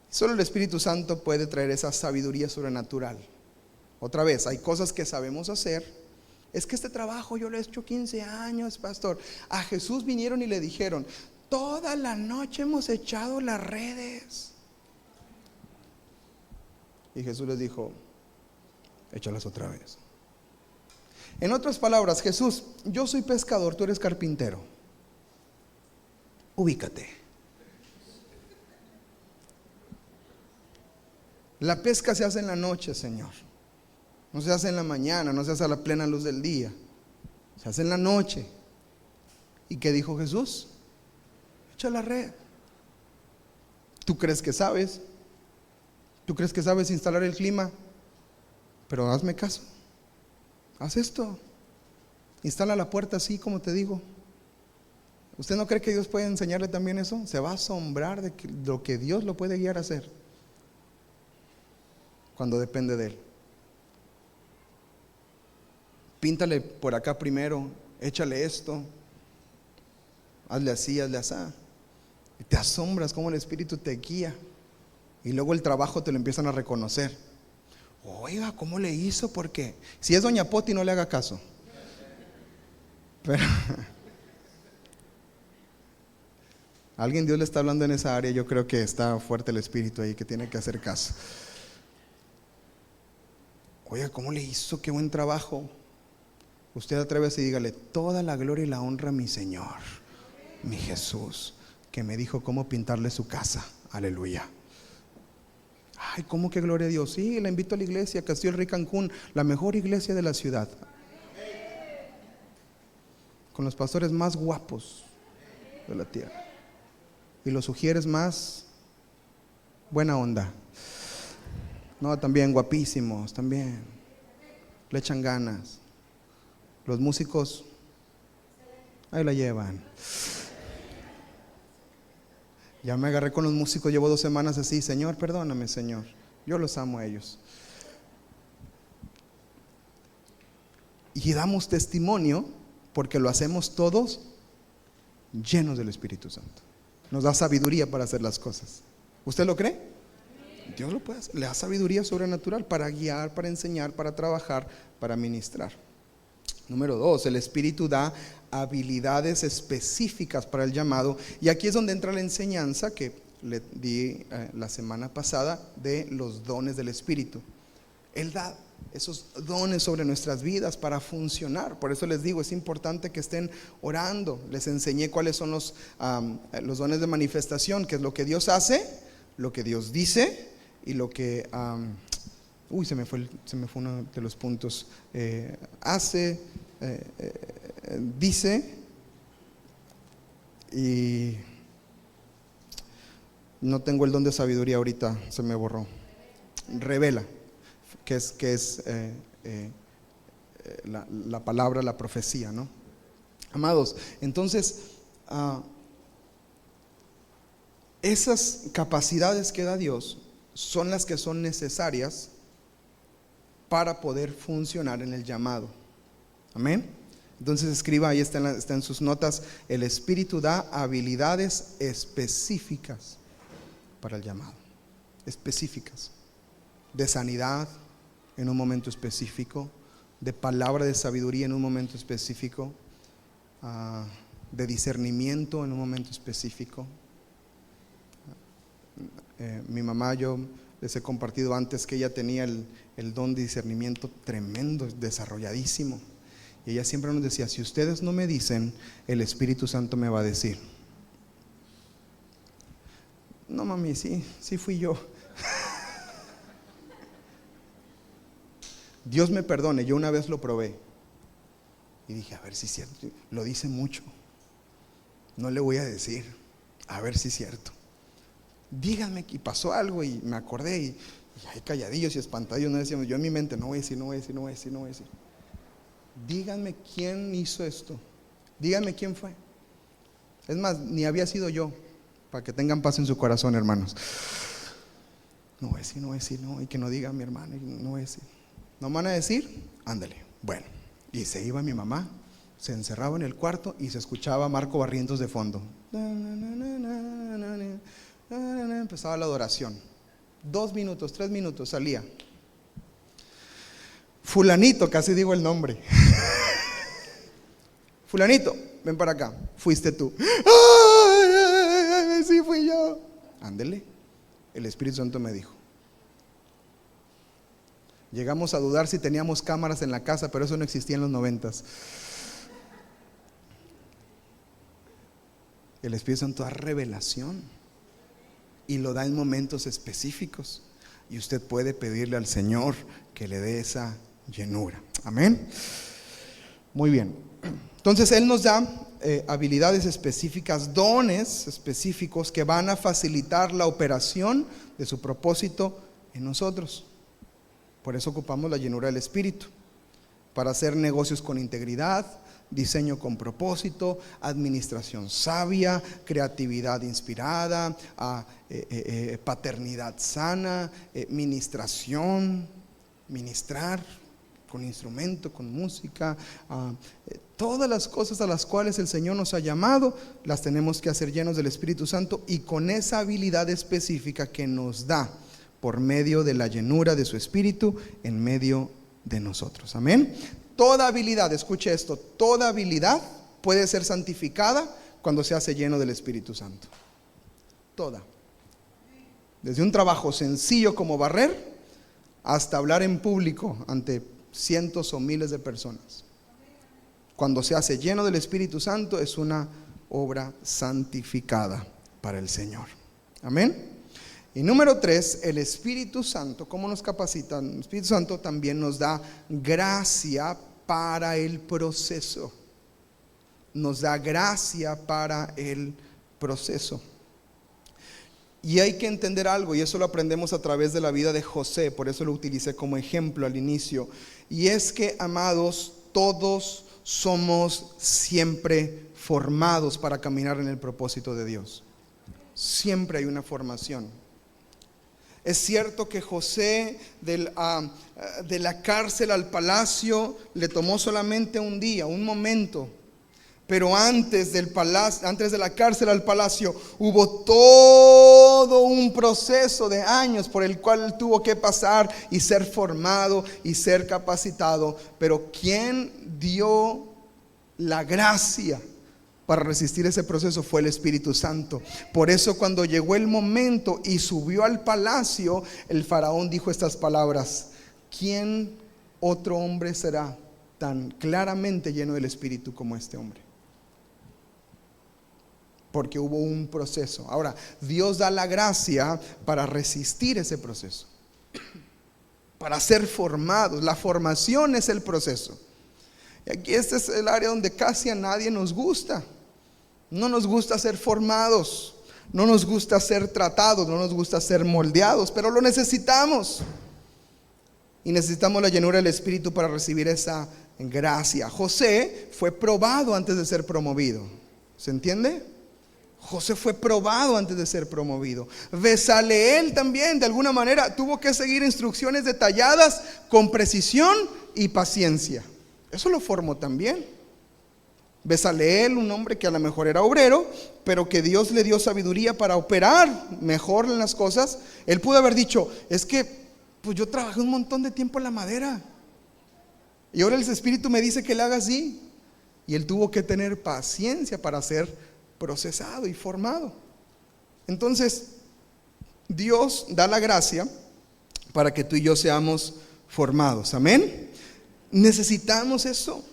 Solo el Espíritu Santo puede traer esa sabiduría sobrenatural. Otra vez, hay cosas que sabemos hacer. Es que este trabajo yo lo he hecho 15 años, pastor. A Jesús vinieron y le dijeron, toda la noche hemos echado las redes. Y Jesús les dijo, échalas otra vez. En otras palabras, Jesús, yo soy pescador, tú eres carpintero. Ubícate. La pesca se hace en la noche, Señor. No se hace en la mañana, no se hace a la plena luz del día. Se hace en la noche. ¿Y qué dijo Jesús? Echa la red. ¿Tú crees que sabes? ¿Tú crees que sabes instalar el clima? Pero hazme caso. Haz esto. Instala la puerta así como te digo. ¿Usted no cree que Dios puede enseñarle también eso? Se va a asombrar de lo que Dios lo puede guiar a hacer cuando depende de Él. Píntale por acá primero, échale esto, hazle así, hazle así. Y te asombras cómo el Espíritu te guía. Y luego el trabajo te lo empiezan a reconocer. Oiga, ¿cómo le hizo? Porque si es doña Poti, no le haga caso. Alguien Dios le está hablando en esa área. Yo creo que está fuerte el espíritu ahí, que tiene que hacer caso. Oiga, ¿cómo le hizo? Qué buen trabajo. Usted atrévese y dígale: toda la gloria y la honra a mi Señor, mi Jesús, que me dijo cómo pintarle su casa. Aleluya. Ay, ¿cómo que gloria a Dios? Sí, la invito a la iglesia Castillo del Rey Cancún, la mejor iglesia de la ciudad, con los pastores más guapos de la tierra y los sugieres más buena onda. No, también guapísimos, también le echan ganas. Los músicos ahí la llevan. Ya me agarré con los músicos, llevo 2 semanas así. Señor, perdóname, Señor, yo los amo a ellos. Y damos testimonio porque lo hacemos todos llenos del Espíritu Santo. Nos da sabiduría para hacer las cosas. ¿Usted lo cree? Dios lo puede hacer. Le da sabiduría sobrenatural para guiar, para enseñar, para trabajar, para ministrar. Número 2, el Espíritu da habilidades específicas para el llamado. Y aquí es donde entra la enseñanza que le di la semana pasada de los dones del Espíritu. Él da esos dones sobre nuestras vidas para funcionar. Por eso les digo, es importante que estén orando. Les enseñé cuáles son los dones de manifestación, que es lo que Dios hace, lo que Dios dice y lo que se me fue uno de los puntos. Hace, dice, y no tengo el don de sabiduría ahorita, se me borró. Revela, que es la palabra, la profecía, ¿no? Amados, entonces esas capacidades que da Dios son las que son necesarias para poder funcionar en el llamado. Amén. Entonces escriba, ahí está en sus notas: el Espíritu da habilidades específicas para el llamado. Específicas. De sanidad en un momento específico, de palabra de sabiduría en un momento específico, de discernimiento en un momento específico. Mi mamá, yo les he compartido antes que ella tenía el don de discernimiento tremendo, desarrolladísimo. Y ella siempre nos decía: si ustedes no me dicen, el Espíritu Santo me va a decir. No, mami, sí fui yo. Dios me perdone, yo una vez lo probé y dije: a ver si es cierto. Lo dice mucho, no le voy a decir, a ver si es cierto. Díganme. Y pasó algo y me acordé y ahí calladillos y espantadillos no decíamos. Yo en mi mente: no voy a decir. Díganme quién hizo esto, díganme quién fue. Es más, ni había sido yo, para que tengan paz en su corazón, hermanos. No voy a decir, y que no diga mi hermano, no voy a decir. ¿No van a decir? Ándale. Bueno, y se iba mi mamá, se encerraba en el cuarto y se escuchaba Marco Barrientos de fondo. Empezaba la adoración. 2 minutos, 3 minutos, salía. Fulanito, casi digo el nombre. Fulanito, ven para acá. Fuiste tú. ¡Ay, sí fui yo! Ándele. El Espíritu Santo me dijo. Llegamos a dudar si teníamos cámaras en la casa, pero eso no existía en los 90s. El Espíritu Santo da revelación y lo da en momentos específicos, y usted puede pedirle al Señor que le dé esa llenura. Amén. Muy bien. Entonces Él nos da habilidades específicas, dones específicos que van a facilitar la operación de su propósito en nosotros. Por eso ocupamos la llenura del Espíritu, para hacer negocios con integridad, diseño con propósito, administración sabia, creatividad inspirada, paternidad sana, ministrar con instrumento, con música. Todas las cosas a las cuales el Señor nos ha llamado, las tenemos que hacer llenos del Espíritu Santo y con esa habilidad específica que nos da por medio de la llenura de su Espíritu en medio de nosotros. Amén. Toda habilidad, escuche esto, toda habilidad puede ser santificada cuando se hace lleno del Espíritu Santo. toda. Desde un trabajo sencillo como barrer hasta hablar en público ante cientos o miles de personas. Cuando se hace lleno del Espíritu Santo, es una obra santificada para el Señor. Amén. Y número 3, el Espíritu Santo, ¿cómo nos capacita? El Espíritu Santo también nos da gracia para el proceso. Nos da gracia para el proceso. Y hay que entender algo, y eso lo aprendemos a través de la vida de José, por eso lo utilicé como ejemplo al inicio. Y es que, amados, todos somos siempre formados para caminar en el propósito de Dios. Siempre hay una formación. Es cierto que José de la cárcel al palacio le tomó solamente un día, un momento. Pero antes de la cárcel al palacio, hubo todo un proceso de años por el cual él tuvo que pasar y ser formado y ser capacitado. Pero ¿quién dio la gracia para resistir ese proceso? Fue el Espíritu Santo. Por eso cuando llegó el momento y subió al palacio, el faraón dijo estas palabras: ¿quién otro hombre será tan claramente lleno del Espíritu como este hombre? Porque hubo un proceso. Ahora, Dios da la gracia para resistir ese proceso, para ser formados. La formación es el proceso. Y aquí este es el área donde casi a nadie nos gusta. No nos gusta ser formados, no nos gusta ser tratados, no nos gusta ser moldeados, pero lo necesitamos. Y necesitamos la llenura del Espíritu para recibir esa gracia. José fue probado antes de ser promovido. ¿Se entiende? José fue probado antes de ser promovido. Bezaleel también, de alguna manera, tuvo que seguir instrucciones detalladas con precisión y paciencia. Eso lo formó también. Bezaleel, un hombre que a lo mejor era obrero, pero que Dios le dio sabiduría para operar mejor en las cosas. Él pudo haber dicho: es que pues yo trabajé un montón de tiempo en la madera y ahora el Espíritu me dice que le haga así. Y él tuvo que tener paciencia para ser procesado y formado. Entonces, Dios da la gracia para que tú y yo seamos formados. Amén. Necesitamos eso.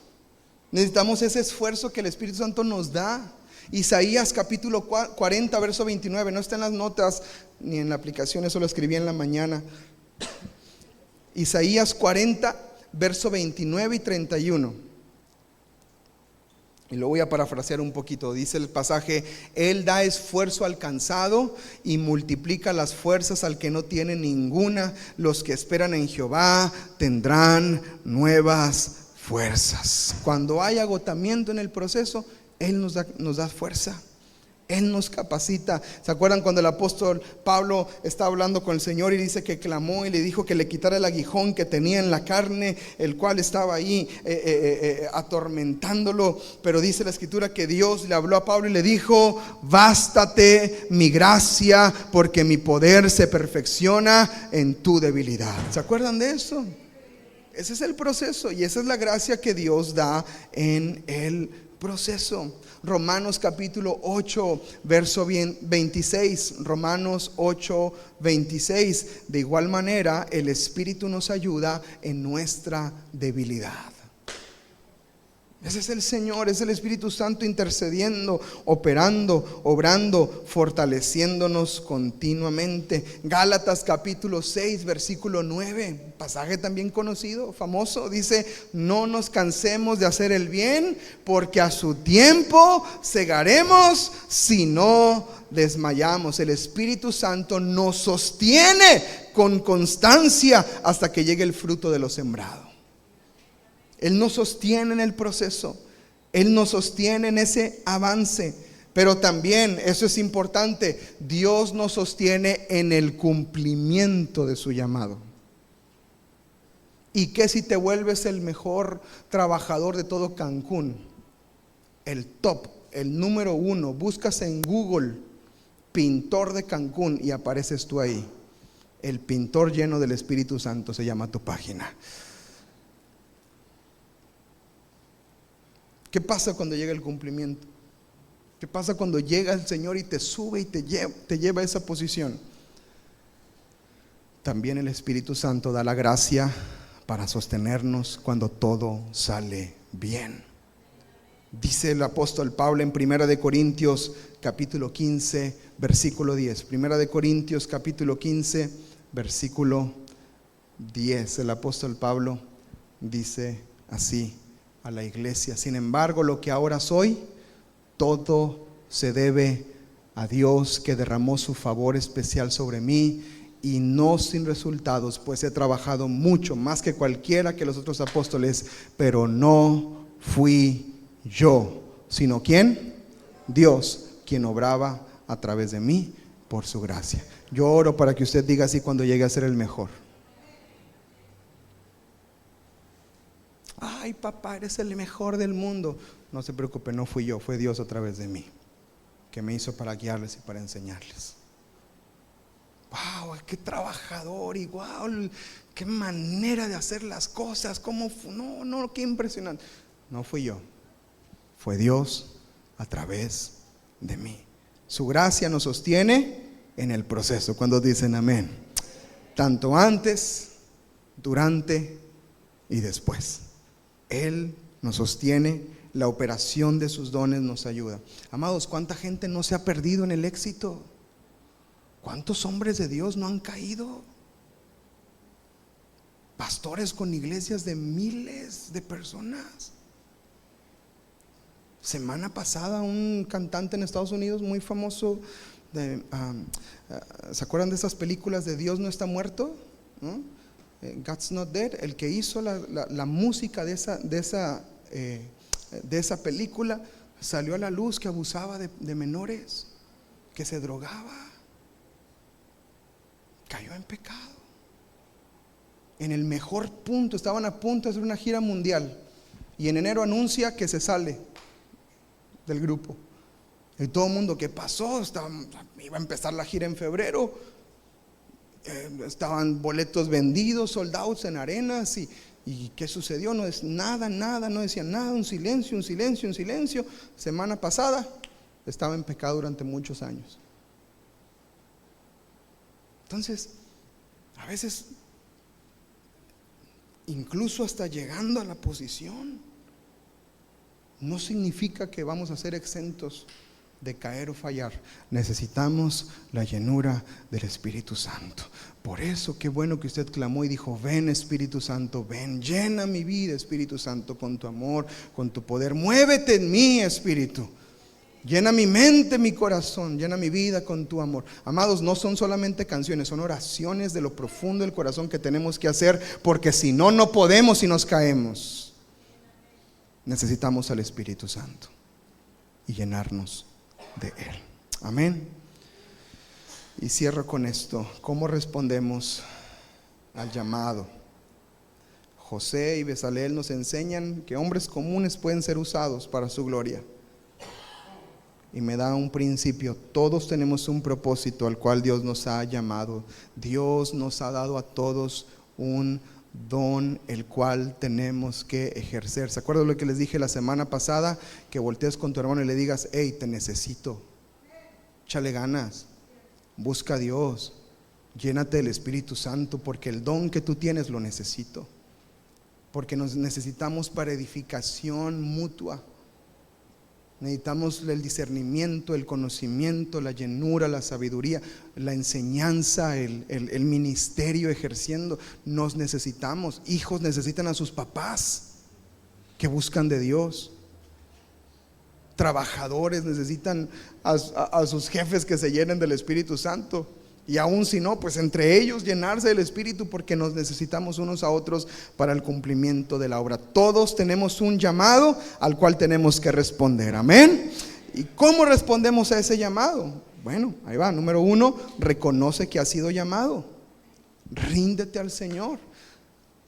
Necesitamos ese esfuerzo que el Espíritu Santo nos da. Isaías capítulo 40, verso 29. No está en las notas ni en la aplicación, eso lo escribí en la mañana. Isaías 40, verso 29 y 31. Y lo voy a parafrasear un poquito. Dice el pasaje: Él da esfuerzo al cansado y multiplica las fuerzas al que no tiene ninguna. Los que esperan en Jehová tendrán nuevas fuerzas. Cuando hay agotamiento en el proceso, Él nos da fuerza. Él nos capacita. ¿Se acuerdan cuando el apóstol Pablo está hablando con el Señor y dice que clamó y le dijo que le quitara el aguijón que tenía en la carne, el cual estaba ahí atormentándolo? Pero dice la Escritura que Dios le habló a Pablo y le dijo: bástate mi gracia, porque mi poder se perfecciona en tu debilidad. ¿Se acuerdan de eso? Ese es el proceso y esa es la gracia que Dios da en el proceso. Romanos capítulo 8, verso 26. Romanos 8, 26. De igual manera, el Espíritu nos ayuda en nuestra debilidad. Ese es el Señor, es el Espíritu Santo intercediendo, operando, obrando, fortaleciéndonos continuamente. Gálatas capítulo 6, versículo 9, pasaje también conocido, famoso, dice: no nos cansemos de hacer el bien, porque a su tiempo segaremos si no desmayamos. El Espíritu Santo nos sostiene con constancia hasta que llegue el fruto de lo sembrado. Él nos sostiene en el proceso, Él nos sostiene en ese avance. Pero también, eso es importante, Dios nos sostiene en el cumplimiento de su llamado. ¿Y qué si te vuelves el mejor trabajador de todo Cancún? El top, el número 1. Buscas en Google pintor de Cancún y apareces tú ahí. El pintor lleno del Espíritu Santo se llama tu página. ¿Qué pasa cuando llega el cumplimiento? ¿Qué pasa cuando llega el Señor y te sube y te lleva a esa posición? También el Espíritu Santo da la gracia para sostenernos cuando todo sale bien. Dice el apóstol Pablo en 1 Corintios capítulo 15, versículo 10. 1 Corintios capítulo 15, versículo 10. El apóstol Pablo dice así a la iglesia: sin embargo, lo que ahora soy, todo se debe a Dios, que derramó su favor especial sobre mí, y no sin resultados, pues he trabajado mucho más que cualquiera que los otros apóstoles, pero no fui yo, sino ¿quién? Dios, quien obraba a través de mí por su gracia. Yo oro para que usted diga así cuando llegue a ser el mejor. Ay, papá, eres el mejor del mundo. No se preocupe, no fui yo, fue Dios a través de mí, que me hizo para guiarles y para enseñarles. Wow, qué trabajador, y wow, qué manera de hacer las cosas, no, qué impresionante. No fui yo, fue Dios a través de mí. Su gracia nos sostiene en el proceso. Cuando dicen amén, tanto antes, durante y después. Él nos sostiene, la operación de sus dones nos ayuda. Amados, ¿cuánta gente no se ha perdido en el éxito? ¿Cuántos hombres de Dios no han caído? Pastores con iglesias de miles de personas. Semana pasada un cantante en Estados Unidos muy famoso, ¿se acuerdan de esas películas de Dios no está muerto? ¿No? God's Not Dead. El que hizo la música de esa película salió a la luz que abusaba de menores, que se drogaba, cayó en pecado. En el mejor punto, estaban a punto de hacer una gira mundial, y en enero anuncia que se sale del grupo. Y todo el mundo, ¿qué pasó? Iba a empezar la gira en febrero, estaban boletos vendidos, sold out en arenas, y ¿qué sucedió? No es nada, no decían nada, un silencio. Semana pasada estaba en pecado durante muchos años. Entonces, a veces, incluso hasta llegando a la posición, no significa que vamos a ser exentos de caer o fallar. Necesitamos la llenura del Espíritu Santo. Por eso, qué bueno que usted clamó y dijo: ven Espíritu Santo, ven, llena mi vida, Espíritu Santo, con tu amor, con tu poder. Muévete en mí, Espíritu. Llena mi mente, mi corazón, llena mi vida con tu amor. Amados, no son solamente canciones, son oraciones de lo profundo del corazón que tenemos que hacer, porque si no, no podemos y nos caemos. Necesitamos al Espíritu Santo y llenarnos de Él. Amén. Y cierro con esto: ¿cómo respondemos al llamado? José y Bezaleel nos enseñan que hombres comunes pueden ser usados para su gloria. Y me da un principio: todos tenemos un propósito al cual Dios nos ha llamado. Dios nos ha dado a todos un don el cual tenemos que ejercer. ¿Se acuerdan lo que les dije la semana pasada? Que voltees con tu hermano y le digas: hey, te necesito, échale ganas, busca a Dios, llénate del Espíritu Santo, porque el don que tú tienes lo necesito, porque nos necesitamos para edificación mutua. Necesitamos el discernimiento, el conocimiento, la llenura, la sabiduría, la enseñanza, el ministerio ejerciendo. Nos necesitamos. Hijos necesitan a sus papás que buscan de Dios. Trabajadores necesitan a sus jefes que se llenen del Espíritu Santo. Y aún si no, pues entre ellos llenarse del Espíritu, porque nos necesitamos unos a otros para el cumplimiento de la obra. Todos tenemos un llamado al cual tenemos que responder. Amén. ¿Y cómo respondemos a ese llamado? Bueno, ahí va. Número 1, reconoce que has sido llamado. Ríndete al Señor.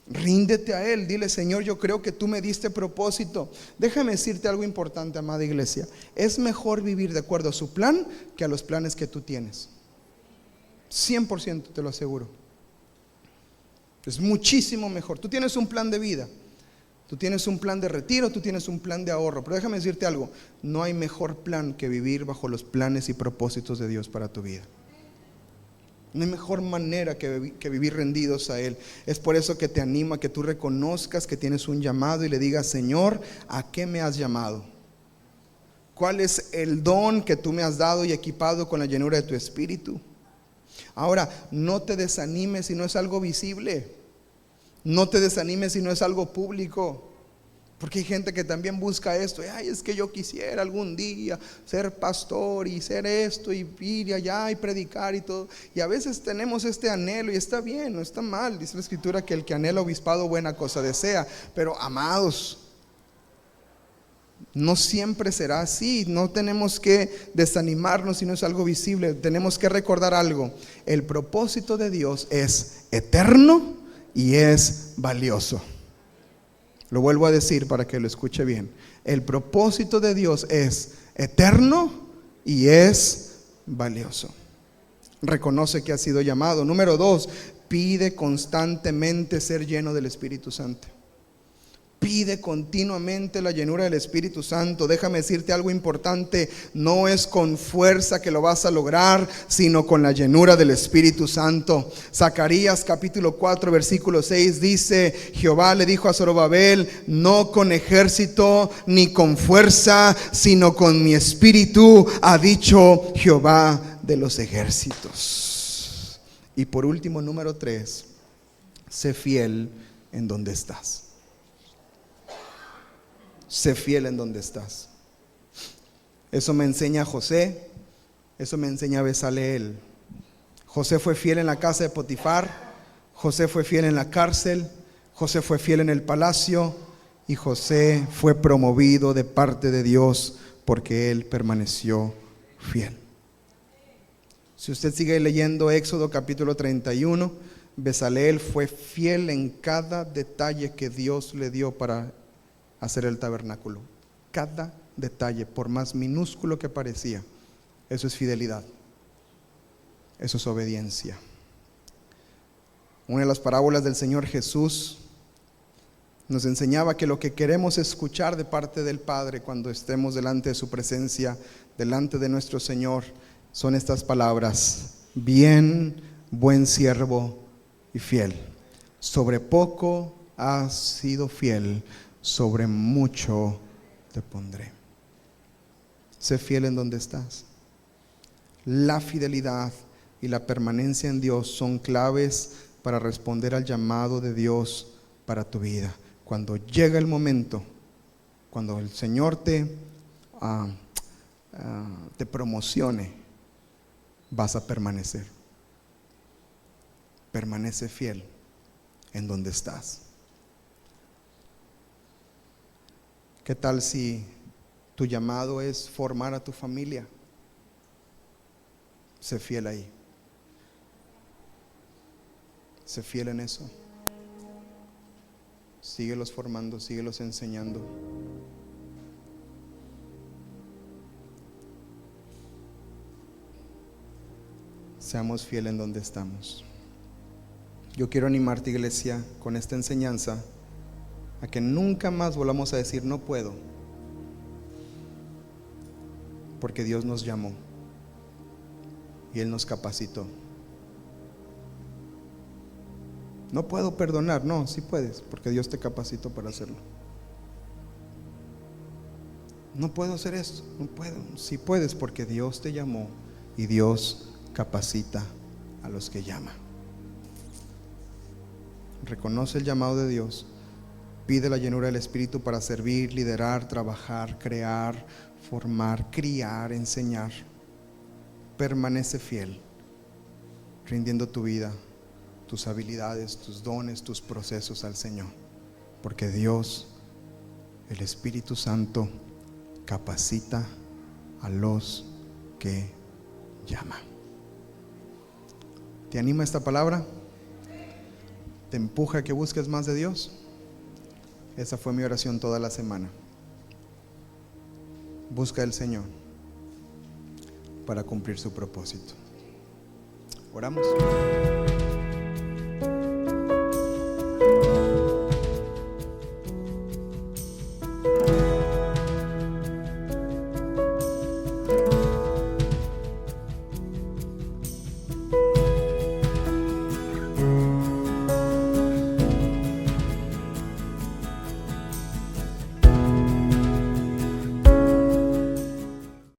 Ríndete a Él. Dile: Señor, yo creo que tú me diste propósito. Déjame decirte algo importante, amada iglesia. Es mejor vivir de acuerdo a su plan que a los planes que tú tienes. 100% te lo aseguro. Es muchísimo mejor. Tú tienes un plan de vida. Tú tienes un plan de retiro, tú tienes un plan de ahorro, pero déjame decirte algo, no hay mejor plan que vivir bajo los planes y propósitos de Dios para tu vida. No hay mejor manera que vivir rendidos a Él. Es por eso que te animo a que tú reconozcas que tienes un llamado y le digas: Señor, ¿a qué me has llamado? ¿Cuál es el don que tú me has dado y equipado con la llenura de tu espíritu? Ahora, no te desanimes si no es algo visible. No te desanimes si no es algo público. Porque hay gente que también busca esto. Ay, es que yo quisiera algún día ser pastor y ser esto y ir allá y predicar y todo. Y a veces tenemos este anhelo y está bien, no está mal. Dice la Escritura que el que anhela obispado buena cosa desea. Pero amados, no siempre será así. No tenemos que desanimarnos si no es algo visible. Tenemos que recordar algo. El propósito de Dios es eterno y es valioso. Lo vuelvo a decir para que lo escuche bien. El propósito de Dios es eterno y es valioso. Reconoce que ha sido llamado. Número 2, pide constantemente ser lleno del Espíritu Santo. Pide continuamente la llenura del Espíritu Santo. Déjame decirte algo importante: no es con fuerza que lo vas a lograr, sino con la llenura del Espíritu Santo. Zacarías capítulo 4 versículo 6 dice: Jehová le dijo a Zorobabel: no con ejército ni con fuerza, sino con mi espíritu, ha dicho Jehová de los ejércitos. Y por último, número 3, sé fiel en donde estás. Sé fiel en donde estás. Eso me enseña José, eso me enseña Bezaleel. José fue fiel en la casa de Potifar, José fue fiel en la cárcel, José fue fiel en el palacio, y José fue promovido de parte de Dios porque él permaneció fiel. Si usted sigue leyendo Éxodo capítulo 31, Bezaleel fue fiel en cada detalle que Dios le dio para hacer el tabernáculo. Cada detalle, por más minúsculo que parecía. Eso es fidelidad. Eso es obediencia. Una de las parábolas del Señor Jesús nos enseñaba que lo que queremos escuchar de parte del Padre cuando estemos delante de su presencia, delante de nuestro Señor, son estas palabras: bien, buen siervo y fiel. Sobre poco has sido fiel, sobre mucho te pondré. Sé fiel en donde estás. La fidelidad y la permanencia en Dios son claves para responder al llamado de Dios para tu vida. Cuando llega el momento, cuando el Señor te promocione, vas a permanecer. Permanece fiel en donde estás. ¿Qué tal si tu llamado es formar a tu familia? Sé fiel ahí. Sé fiel en eso. Síguelos formando, síguelos enseñando. Seamos fieles en donde estamos. Yo quiero animarte, iglesia, con esta enseñanza, a que nunca más volvamos a decir no puedo, porque Dios nos llamó y Él nos capacitó. No puedo perdonar, no, sí puedes, porque Dios te capacitó para hacerlo. No puedo hacer esto, no puedo, sí puedes, porque Dios te llamó y Dios capacita a los que llama. Reconoce el llamado de Dios. Pide la llenura del Espíritu para servir, liderar, trabajar, crear, formar, criar, enseñar. Permanece fiel, rindiendo tu vida, tus habilidades, tus dones, tus procesos al Señor. Porque Dios, el Espíritu Santo, capacita a los que llama. ¿Te anima esta palabra? ¿Te empuja a que busques más de Dios? Esa fue mi oración toda la semana. Busca al Señor para cumplir su propósito. Oramos.